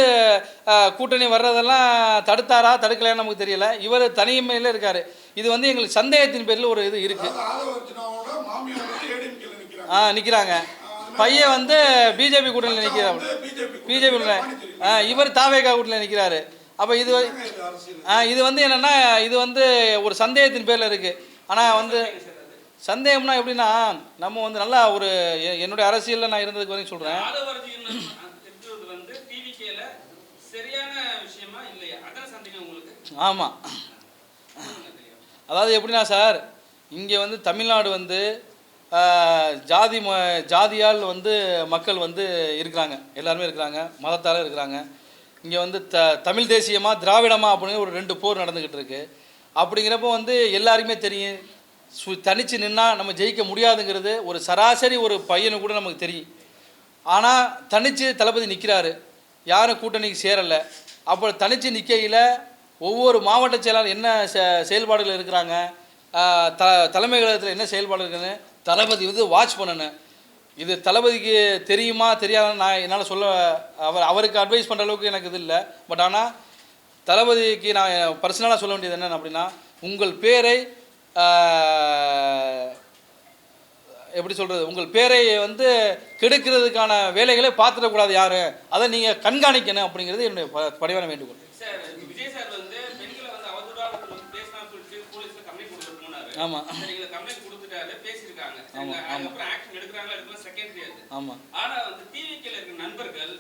கூட்டணி வர்றதெல்லாம் தடுத்தாரா தடுக்கலைன்னு நமக்கு தெரியல. இவர் தனிமையில் இருக்கார். இது வந்து எங்களுக்கு சந்தேகத்தின் பேரில் ஒரு இது இருக்குது. நிற்கிறாங்க. பையன் வந்து பிஜேபி கூட்டணியில் நிற்கிறார். பிஜேபி இவர் தாவேகா கூட்டணியில் நிற்கிறாரு. அப்போ இது வந்து என்னென்னா, இது வந்து ஒரு சந்தேகத்தின் பேரில் இருக்குது. ஆனால் வந்து சந்தேகம்னா எப்படின்னா, நம்ம வந்து நல்லா ஒரு என்னுடைய அரசியலில் நான் இருந்ததுக்கு வரைக்கும் சொல்கிறேன். ஆமாம். அதாவது எப்படின்னா சார், இங்கே வந்து தமிழ்நாடு வந்து ஜாதியால் வந்து மக்கள் வந்து இருக்கிறாங்க, எல்லாருமே இருக்கிறாங்க, மதத்தால் இருக்கிறாங்க. இங்கே வந்து தமிழ் தேசியமா திராவிடமா அப்படின்னு ஒரு 2 போர் நடந்துக்கிட்டு இருக்கு. அப்படிங்கிறப்போ வந்து எல்லாருக்குமே தெரியும், தனித்து நின்னா நம்ம ஜெயிக்க முடியாதுங்கிறது ஒரு சராசரி ஒரு பையனு கூட நமக்கு தெரியும். ஆனால் தனித்து தளபதி நிற்கிறாரு, யாரும் கூட்டணிக்கு சேரலை. அப்போ தனித்து நிற்கையில் ஒவ்வொரு மாவட்ட செயலாளர் என்ன செயல்பாடுகள் இருக்கிறாங்க, தலைமை கழகத்தில் என்ன செயல்பாடு இருக்குன்னு தளபதி வந்து வாட்ச் பண்ணணும். இது தளபதிக்கு தெரியுமா தெரியாதுன்னு நான் என்னால் சொல்ல, அவருக்கு அட்வைஸ் பண்ணுற அளவுக்கு எனக்கு இது இல்லை. பட் ஆனால் தளபதிக்கு நான் பர்சனலாக சொல்ல வேண்டியது என்னென்னு அப்படின்னா, உங்கள் பேரை எப்படி சொல்கிறது, உங்கள் பேரை வந்து கெடுக்கிறதுக்கான வேலைகளை பார்த்துடக்கூடாது யார், அதை நீங்கள் கண்காணிக்கணும் அப்படிங்கிறது என்னுடைய பணிவான வேண்டுகோள். ஆமா ஆமா. ஆனா வந்து டிவில இருக்க நண்பர்கள்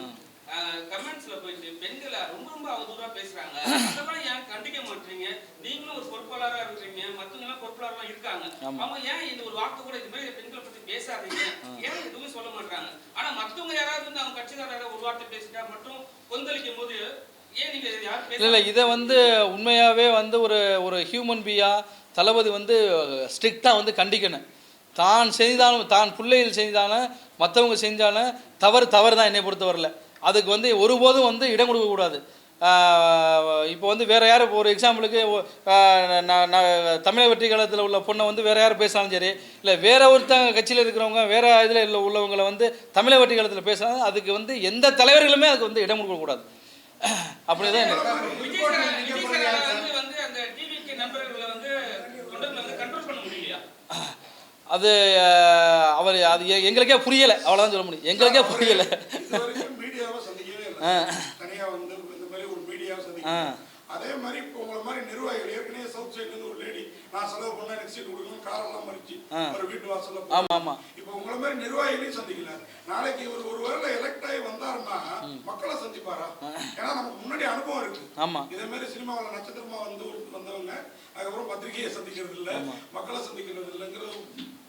கமெண்ட்ஸ்ல போயிட்டு பெண்களை ரொம்ப அவதூறா பேசுறாங்க. அதெல்லாம் ஏன் கண்டிக்க மாட்டீங்க? நீங்களும் ஒரு பொறுப்பாளரா இருக்கீங்க, மத்தவங்க எல்லாம் பொறுப்பாளரா இருக்காங்க. அவங்க ஏன் இந்த ஒரு வார்த்தை கூட இது மாதிரி பெண்களை பத்தி பேசாதீங்க, ஏன் எதுவுமே சொல்ல மாட்டாங்க? ஆனா மத்தவங்க யாராவது வந்து அவங்க கட்சிக்காரராக ஒரு வார்த்தை பேசிட்டா மட்டும் கொந்தளிக்கும் போது இல்லை, இதை வந்து உண்மையாகவே வந்து ஒரு ஹியூமன் பீயா தளபதி வந்து ஸ்ட்ரிக்டாக வந்து கண்டிக்கணும். தான் செய்தாலும், தான் பிள்ளைகள் செய்தாலும், மற்றவங்க செஞ்சாலும் தவறு தான் என்னை பொறுத்தவரையில். அதுக்கு வந்து ஒருபோதும் வந்து இடம் கொடுக்கக்கூடாது. இப்போ வந்து வேறு யார், ஒரு எக்ஸாம்பிளுக்கு தமிழக வெற்றி கழகத்தில் உள்ள பொண்ணை வந்து வேறு யார் பேசினாலும் சரி, இல்லை வேறு ஒருத்தங்க கட்சியில் இருக்கிறவங்க வேறு இதில் உள்ளவங்களை வந்து தமிழக வெற்றி கழகத்தில் பேசினாலும் அதுக்கு வந்து எந்த தலைவர்களுமே அதுக்கு வந்து இடம் கொடுக்கக்கூடாது. அப்படிதான் அது அவர் அது எங்களுக்கே புரியல, அவ்வளவுதான் சொல்ல முடியும். எங்களுக்கே புரியல. அதே மாதிரி இப்போ உங்களை மாதிரி நிர்வாகிகள் ஏற்கனவே சவுத் சைட்ல இருந்து ஒரு லேடி நான் செலவு பண்ணா எனக்கு சீட் கொடுக்கணும் காரெல்லாம் மறிச்சு ஒரு வீட்டு வாசல்ல. ஆமா ஆமா. இப்போ உங்களை மாதிரி நிர்வாகிகளையும் சந்திக்கல. நாளைக்கு இவர் ஒருவேளை எலெக்ட் ஆகி வந்தாருன்னா மக்களை சந்திப்பாரா? ஏன்னா நமக்கு முன்னாடி அனுபவம் இருக்கு. ஆமா. இதே மாதிரி சினிமாவில் நட்சத்திரமா வந்தவங்க அதுக்கப்புறம் பத்திரிகையை சந்திக்கிறது இல்லை, மக்களை சந்திக்கிறது இல்லைங்கிற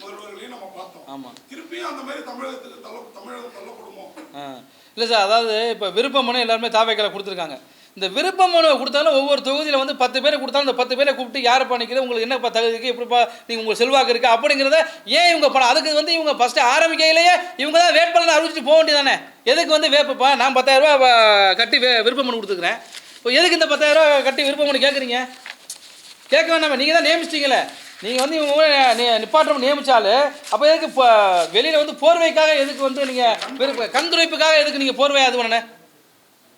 ஒருவர்களையும் நம்ம பார்த்தோம். திருப்பியும் அந்த மாதிரி தமிழகத்துக்கு தமிழகம் தள்ளப்படுமோ? இல்லை சார், அதாவது இப்போ விருப்ப மனு எல்லாருமே தாவேக்கால கொடுத்துருக்காங்க. இந்த விருப்ப மனுவை கொடுத்தாலும் ஒவ்வொரு தொகுதியில் வந்து 10 பேரை கொடுத்தாலும் அந்த 10 பேரை கூப்பிட்டு யாருப்பா நிற்கிறது, உங்களுக்கு என்னப்பா தகுதிக்கு, எப்படிப்பா நீங்கள் உங்களுக்கு செல்வாக்கு இருக்குது அப்படிங்கிறத ஏன் இவங்க பண்ண? அதுக்கு வந்து இவங்க ஃபஸ்ட்டு ஆரம்பிக்கையிலேயே இவங்க தான் வேட்பாளர் அறிவிச்சிட்டு போக வேண்டியதானே. எதுக்கு வந்து வேப்பப்பா நான் 10,000 ரூபா கட்டி விருப்ப மனு கொடுத்துக்கிறேன், இப்போ எதுக்கு இந்த 10,000 ரூபா கட்டி விருப்ப மனு கேட்குறீங்க? கேட்க வேண்டாமே, நீங்கள் தான் நியமிச்சிட்டீங்களே. நீங்கள் வந்து இவங்க நிப்பாட்டம் நியமித்தாலும் அப்போ எதுக்கு இப்போ வெளியில் வந்து போர்வைக்காக எதுக்கு வந்து நீங்கள் கண்துடைப்புக்காக எதுக்கு நீங்கள் போர்வை அது பண்ணனே?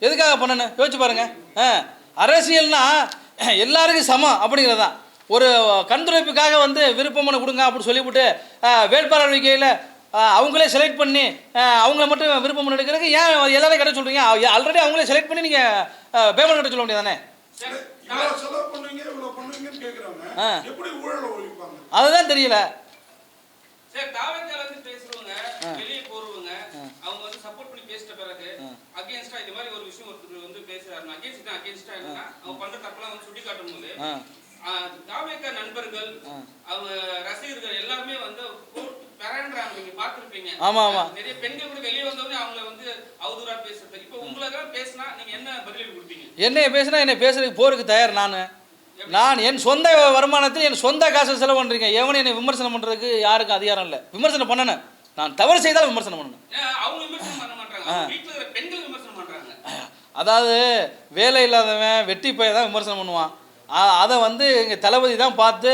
எதுக்காக பண்ணணும் யோசிச்சு பாருங்க. அரசியல்னா எல்லாருக்கும் சமம் அப்படிங்கிறது தான். ஒரு கண்துடைப்புக்காக வந்து விருப்பமனு கொடுங்க அப்படின்னு சொல்லிவிட்டு வேட்பாளர் அறிக்கையில் அவங்களே செலக்ட் பண்ணி அவங்கள மட்டும் விருப்பமனு எடுக்கிறதுக்கு ஏன் எல்லாரையும் கட்ட சொல்கிறீங்க? ஆல்ரெடி அவங்களே செலக்ட் பண்ணி நீங்கள் பேமெண்ட் கட்ட சொல்ல வேண்டியதானே? அதுதான் தெரியல. அவங்க வந்து சப்போர்ட் பண்ணி பேசிட்ட பிறகு அகைன்ஸ்டா இந்த மாதிரி ஒரு விஷயம் ஒருத்தர் வந்து பேசுறாருன்னா அகைன்ஸ்டா இருந்தா அவங்க பண்ற தப்பெல்லாம் வந்து சுட்டி காட்டும் போது தாவேக நண்பர்கள் அவங்க ரசிகர்கள் எல்லாருமே வந்து பரன்றாங்க. நீங்க பாத்துருப்பீங்க. ஆமா ஆமா. நிறைய பெண்கள் கூட வெளியே வந்தவொடனே அவங்கள வந்து அவதூறா பேசுறது. இப்போ உங்களெல்லாம் பேசினா நீங்க என்ன பதில் கொடுப்பீங்க? என்னைய பேசினா என்னை பேசுறதுக்கு போறதுக்கு தயார். நான் என் சொந்த வருமானத்தில் என் சொந்த காசை செலவு பண்ணுறீங்க. எவனும் என்னை விமர்சனம் பண்ணுறதுக்கு யாருக்கும் அதிகாரம் இல்லை. விமர்சனம் பண்ணணும், நான் தவறு செய்தாலும் விமர்சனம் பண்ணணும். அவங்க விமர்சனம் பண்ண மாட்டாங்க, வீட்டில் இருக்கிற பெண்கள் விமர்சனம் பண்ணுறாங்க. அதாவது வேலை இல்லாதவன் வெட்டி போய் தான் விமர்சனம் பண்ணுவான். அதை வந்து எங்கள் தளபதி தான் பார்த்து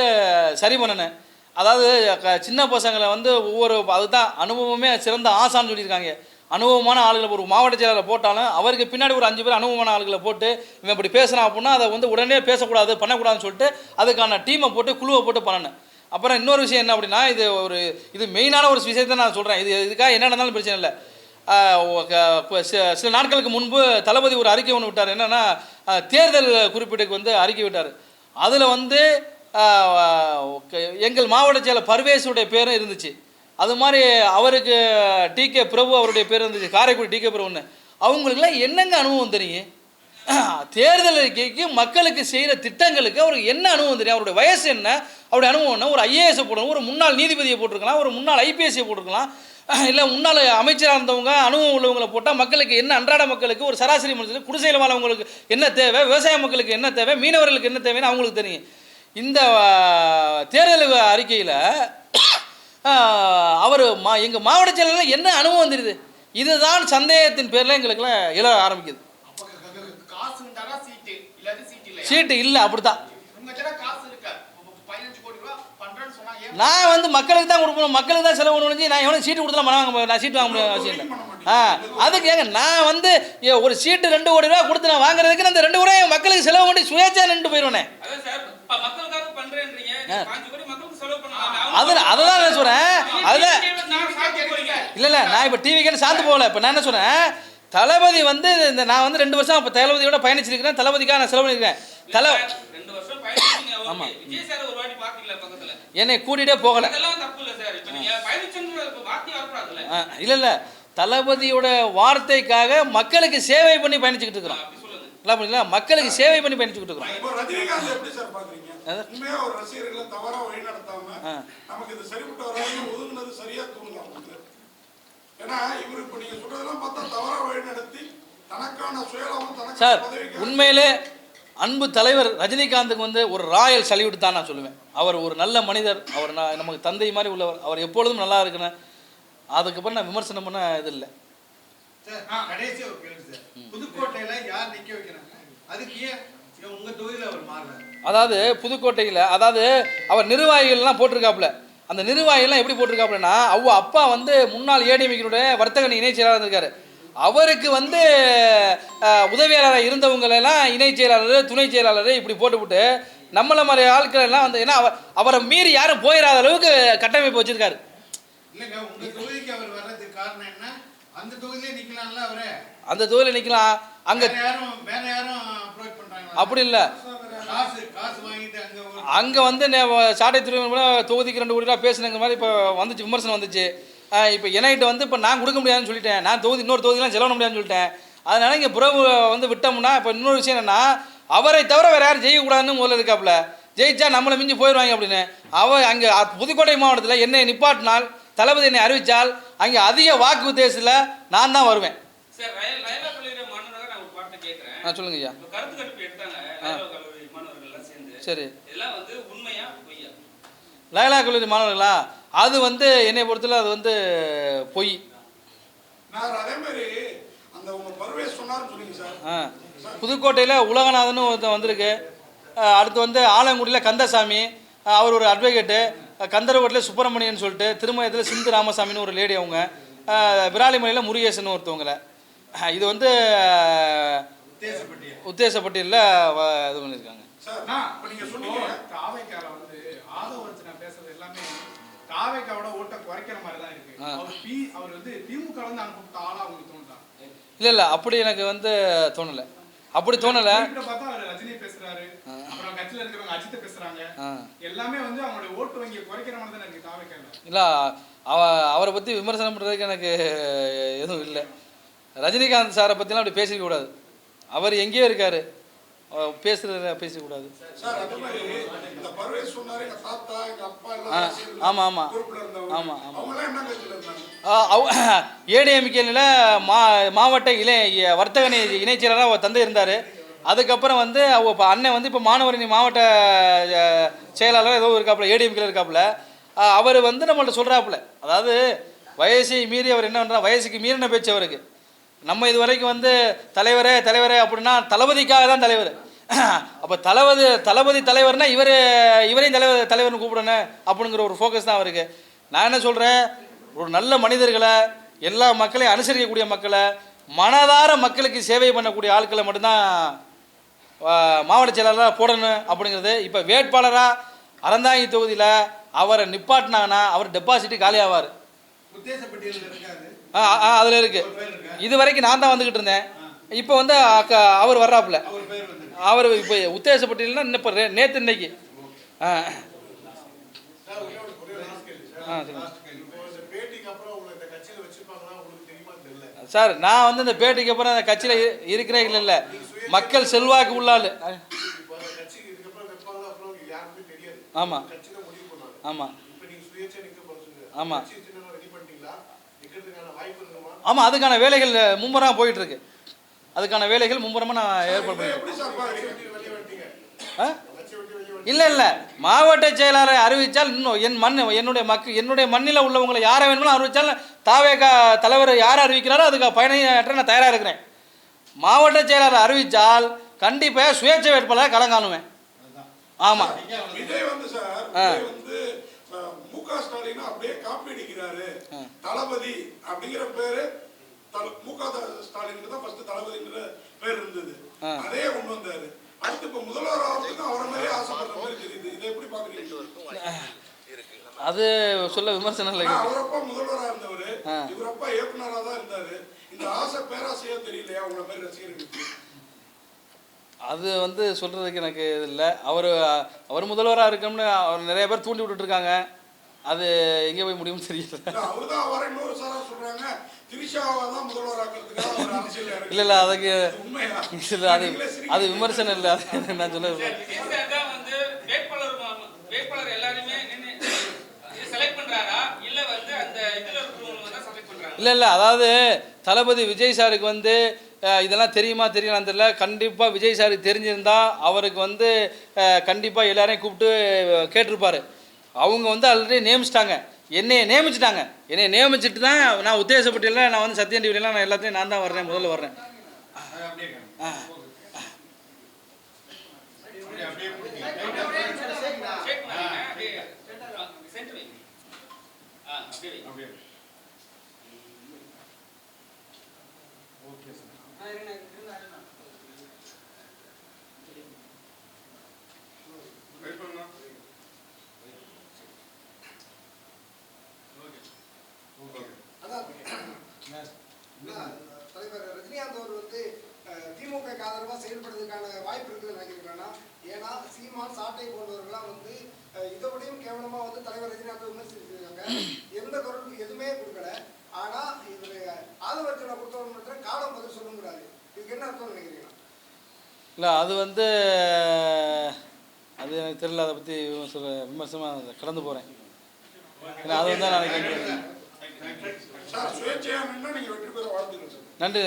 சரி பண்ணணும். அதாவது சின்ன பசங்களை வந்து ஒவ்வொரு அதுதான் அனுபவமே சிறந்த ஆசான்னு சொல்லியிருக்காங்க. அனுபவமான ஆளுகளை ஒரு மாவட்ட செயலரை போட்டாலும் அவருக்கு பின்னாடி ஒரு 5 பேர் அனுபவமான ஆளுகளை போட்டு இவன் இப்படி பேசுகிறான் அப்படின்னா அதை வந்து உடனே பேசக்கூடாது பண்ணக்கூடாதுன்னு சொல்லிட்டு அதுக்கான டீமை போட்டு குழுவை போட்டு பண்ணணும். அப்புறம் இன்னொரு விஷயம் என்ன அப்படின்னா, இது மெயினான ஒரு விஷயத்தை நான் சொல்கிறேன். இதுக்காக என்ன நடந்தாலும் பிரச்சனை இல்லை. சில நாட்களுக்கு முன்பு தளபதி ஒரு அறிக்கை ஒன்று விட்டார். என்னென்னா தேர்தல் குறிப்பீட்டுக்கு வந்து அறிக்கை விட்டார். அதில் வந்து எங்கள் மாவட்ட செயலர் பர்வேஸுடைய பேரும் இருந்துச்சு. அது மாதிரி அவருக்கு டிகே பிரபு அவருடைய பேர் இருந்துச்சு, காரைக்குடி டிகே பிரபுன்னு. அவங்களுக்குலாம் என்னங்க அனுபவம் தெரியும்? தேர்தல் அறிக்கைக்கு மக்களுக்கு செய்கிற திட்டங்களுக்கு அவருக்கு என்ன அனுபவம் தெரியும்? அவருடைய வயசு என்ன, அவருடைய அனுபவம் என்ன? ஒரு ஐஏஎஸை போடணும், ஒரு முன்னாள் நீதிபதியை போட்டிருக்கலாம், ஒரு முன்னாள் ஐபிஎஸ்சியை போட்டிருக்கலாம், இல்லை முன்னாள் அமைச்சராக இருந்தவங்க அனுபவம் உள்ளவங்களை போட்டால் மக்களுக்கு என்ன, அன்றாட மக்களுக்கு ஒரு சராசரி மனுஷனுக்கு குடிசையில் வாழ்வங்களுக்கு என்ன தேவை, விவசாய மக்களுக்கு என்ன தேவை, மீனவர்களுக்கு என்ன தேவைன்னு அவங்களுக்கு தெரியும். இந்த தேர்தல் அறிக்கையில் அவர் எங்கள் மாவட்ட செயலரில் என்ன அனுபவம் தெரியுது? இதுதான் சந்தேகத்தின் பேரில் எங்களுக்குலாம் எழ ஆரம்பிக்குது. சீட்டு இல்லை, அப்படித்தான். நான் வந்து மக்களுக்கு தான் கொடுக்கணும், மக்களுக்கு தான் செலவு பண்ணி நான் எவ்வளோ சீட்டு கொடுத்தலாம் வாங்க, நான் சீட்டு வாங்க முடியாது அவசியம் இல்லை. அதுக்கு ஏங்க நான் வந்து ஒரு சீட்டு 2 கோடி ரூபா கொடுத்து நான் வாங்குறதுக்கு அந்த 2 கோடி மக்களுக்கு செலவு பண்ணி சுயேட்சா நின்று போயிடுவேனே. அதுதான் நான் சொல்றேன். அதுதான் இல்லை நான் இப்போ டிவிக்கு சார்ந்து போகல. இப்போ நான் என்ன சொல்றேன், தளபதி வந்து இந்த நான் வந்து 2 வருஷம் இப்போ தளபதியோட பயணிச்சிருக்கிறேன். தளபதிக்காக நான் செலவு பண்ணியிருக்கேன். ஆமா, என்னை கூட்டிகிட்டே போகலை. இல்லை இல்லை, தளபதியோட வார்த்தைக்காக மக்களுக்கு சேவை பண்ணி பயணிச்சுக்கிட்டு இருக்கிறோம். மக்களுக்கு சேவை பண்ணி பயணிச்சுக்கிட்டு இருக்கிறோம். சார் உண்மையிலே அன்பு தலைவர் ரஜினிகாந்துக்கு வந்து ஒரு ராயல் சல்யூட் தான் நான் சொல்லுவேன். அவர் ஒரு நல்ல மனிதர், அவர் நமக்கு தந்தை மாதிரி உள்ளவர், அவர் எப்பொழுதும் நல்லா இருக்கணும். அதுக்கப்புறம் நான் விமர்சனம் பண்ண இது இல்லை. கடைசி ஒரு கேள்வி சார், புதுக்கோட்டையில யார் நிக்க வைக்கிறாங்க, அதுக்கு ஏன் உங்க தொகுதியில அவர் மாறல? அதாவது புதுக்கோட்டையில் அதாவது அவர் நிர்வாகிகள்லாம் போட்டிருக்காப்புல. அந்த நிர்வாகிகள்லாம் எப்படி போட்டிருக்காப்புலன்னா, அப்பா வந்து முன்னாள் ஏடிஎம்கேனுடைய வர்த்தக இணை செயலாளர் இருக்காரு. அவருக்கு வந்து உதவியாளராக இருந்தவங்களெல்லாம் இணை செயலாளர் துணை செயலாளர் இப்படி போட்டுவிட்டு நம்மள மாதிரி ஆட்கள் எல்லாம் வந்து ஏன்னா அவரை மீறி யாரும் போயிடாத அளவுக்கு கட்டமைப்பு வச்சிருக்காரு. இல்லைங்க, உங்க தொகுதிக்கு அவர் வர்றதுக்கு காரணம் என்ன? அந்த தொகுதியிலே நிக்கலாம்ல அவரே. அந்த தொகுதியில் நிற்கலாம். அங்கே வேற யாரும் அப்ரோச் பண்றாங்க அப்படி இல்லை. காசு வாங்கிட்டு அங்கே வந்து சாட்டை துறை தொகுதிக்கு 2 கோடி ரூபா பேசுனங்க மாதிரி இப்போ வந்துச்சு, விமர்சனம் வந்துச்சு. இப்போ என்கிட்ட வந்து இப்போ நான் கொடுக்க முடியாதுன்னு சொல்லிட்டேன். நான் இன்னொரு தொகுதியெலாம் செலவு பண்ண முடியாதுன்னு சொல்லிட்டேன். அதனால இங்கே புறவு வந்து விட்டோம்னா இப்போ இன்னொரு விஷயம் என்னென்னா, அவரை தவிர வேறு யாரும் ஜெயிக்கக்கூடாதுன்னு முதல்ல இருக்காப்புல. ஜெயிச்சா நம்மளை மிஞ்சி போயிடுவாங்க அப்படின்னு. அங்கே புதுக்கோட்டை மாவட்டத்தில் என்னை நிப்பாட்டினால், தளபதி என்னை அறிவித்தால் அங்கே அதிக வாக்கு வித்தியாசத்தில் நான் தான் வருவேன். சொல்லுங்க ஐயா. சரி, லயலா கல்லூரி மாணவர்களா, அது வந்து என்னை பொறுத்தல அது வந்து பொய். புதுக்கோட்டையில் உலகநாதன் ஒருத்தன் வந்திருக்கு. அடுத்து வந்து ஆலங்குடியில் கந்தசாமி, அவர் ஒரு அட்வொகேட்டு. கந்தரகோட்டில் சுப்பிரமணியன் சொல்லிட்டு, திருமயத்தில் சிந்து ராமசாமின்னு ஒரு லேடி. அவங்க விராலிமலையில் முருகேசன் ஒருத்தவங்களை. இது வந்து உத்தேசப்பட்டியலில் இது பண்ணியிருக்காங்க. இல்ல இல்ல, அப்படி எனக்கு வந்து தோணல. அப்படி தோணல. ரஜினி பேசுறாரு, அப்புறம் கட்சியில இருக்கிறவங்க அஜித் பேசுறாங்க, எல்லாமே வந்து அவங்களுடைய ஓட்டு வங்கியை குறைக்கிற மாதிரி தான் இருக்கு தாவேக்கால. இல்ல அவரை பற்றி விமர்சனம் பண்ணுறதுக்கு எனக்கு எதுவும் இல்லை. ரஜினிகாந்த் சாரை பற்றிலாம் அப்படி பேசிக்க கூடாது. அவர் எங்கேயோ இருக்கார், பேசுகிறத பேசக்கூடாது. ஆமாம் ஆமாம் ஆமாம் ஆமாம். ஏடிஎம்கேல மாவட்ட வர்த்தக இணைச் செயலராக தந்தை இருந்தார். அதுக்கப்புறம் வந்து அண்ணன் வந்து இப்போ மாணவரணி மாவட்ட செயலாளர் ஏதோ இருக்காப்புல, ஏடிஎம்கேல இருக்காப்புல. அவர் வந்து நம்மள்ட்ட சொல்கிறாப்புல, அதாவது வயசை மீறி அவர் என்ன பண்ணுறா, வயசுக்கு மீறின பேச்சு அவருக்கு. நம்ம இது வரைக்கும் வந்து தலைவரே தலைவரே அப்படின்னா தளபதிக்காக தான் தலைவர். அப்போ தளபதி தலைவர்னா இவரையும் தலைவர்னு கூப்பிடணும் அப்படிங்கிற ஒரு ஃபோக்கஸ் தான் அவருக்கு. நான் என்ன சொல்கிறேன், ஒரு நல்ல மனிதர்களை, எல்லா மக்களையும் அனுசரிக்கக்கூடிய மக்களை, மனதார மக்களுக்கு சேவை பண்ணக்கூடிய ஆட்களை மட்டும்தான் மாவட்ட செயலாளராக போடணும் அப்படிங்கிறது. இப்போ வேட்பாளராக அறந்தாங்கி தொகுதியில் அவரை நிப்பாட்டினாங்கன்னா அவர் டெபாசிட்டு காலி ஆவார். அதில் இருக்குது. இது வரைக்கும் நான் தான் வந்துக்கிட்டு இருந்தேன். இப்போ வந்து அவர் வர்றாப்புல, அவர் இப்போ உத்தேசப்பட்டியல்னா இன்னும் இப்போ நேற்று இன்னைக்கு. சார் நான் வந்து இந்த பேட்டிக்கு அப்புறம் அந்த கட்சியில் இருக்கிறேன் இல்லை, மக்கள் செல்வாக்கு உள்ளாள். ஆமாம் ஆமாம் ஆமாம் ஆமாம். அதுக்கான வேலைகள் மும்முரமாக போயிட்டுருக்கு. அதுக்கான வேலைகள் மும்முரமாக நான் ஏற்பாடு பண்ணேன். இல்லை மாவட்ட செயலாளரை அறிவித்தால் இன்னும் என்னுடைய மண்ணில் உள்ளவங்களை யாரை வேணுமோ அறிவித்தால் தாவேகா தலைவர் யார் அறிவிக்கிறாரோ அதுக்கு பயணியாற்ற நான் தயாராக இருக்கிறேன். மாவட்ட செயலாளர் அறிவித்தால் கண்டிப்பாக சுயேட்சை வேட்பாளர் களம் காணுவேன். ஆமாம். விஜய் வந்து சார் வந்து முக ஸ்டாலின் அப்படியே காப்பி அடிக்கிறாரு. தளபதி அப்படிங்கிற பேரு முக ஸ்டாலினுக்கு தான் ஃபர்ஸ்ட் தளபதிங்கிற பேர் இருந்தது, அதே கொண்டு வந்தாரு. அடுத்து இப்ப முதல்வர் ஆகிறதுக்கு அவரை மாதிரியே ஆசைப்படுற மாதிரி தெரியுது. இதை எப்படி பாக்குறீங்க? அது சொல்ல விமர்சனம் இல்லை. அவரப்பா முதல்வராக இருந்தவர், இவரப்பா இயக்குனராக தான் இருந்தாரு. இந்த ஆசை பேராசையா தெரியலையா உங்களை மாதிரி ரசிகர்களுக்கு? அது வந்து சொல்கிறதுக்கு எனக்கு இது இல்லை. அவர் முதல்வராக இருக்கணும்னு அவர் நிறைய பேர் தூண்டி விட்டுட்ருக்காங்க. அது எங்கே போய் முடியும்னு தெரியல. இல்லை அதுக்கு இல்லை, அது விமர்சனம் இல்லை. அது நான் சொல்ல இல்லை, அதாவது தளபதி விஜய் சாருக்கு வந்து இதெல்லாம் தெரியலான்னு தெரியல. கண்டிப்பாக விஜய் சாருக்கு தெரிஞ்சிருந்தா அவருக்கு வந்து கண்டிப்பாக எல்லாரையும் கூப்பிட்டு கேட்டிருப்பார். அவங்க வந்து ஆல்ரெடி நியமிச்சிட்டாங்க, என்னையை நியமிச்சிட்டு தான் நான் உத்தேசப்பட்டியில் நான் வந்து சத்தியம் டிவிலாம் நான் எல்லாத்தையும் நான் தான் வர்றேன், முதல்ல வர்றேன். தலைவர் ரஜினிகாந்த் அவர் வந்து திமுக ஆதரவாக செயல்படுறதுக்கான வாய்ப்பு இருக்குதுன்னு நினைக்கிறேன்னா, ஏன்னா சீமான் சாட்டை போன்றவர்கள்லாம் வந்து இதோடையும் கேவலமா வந்து தலைவர் ரஜினிகாந்த் விமர்சிச்சிருக்காங்க. எந்த குரல் எதுவுமே கொடுக்கல. ஆனா இவர் ஆதவர்ஜனை கொடுத்தவங்க காலம் பதில் சொல்லுங்கிறாரு. இதுக்கு என்ன அர்த்தம் நினைக்கிறீங்களா? இல்லை அது வந்து அது எனக்கு தெரியல. அதை பற்றி விமர்சனமாக கடந்து போகிறேன். ஏன்னா அது வந்து நான் நினைக்கிறேன். நன்றி.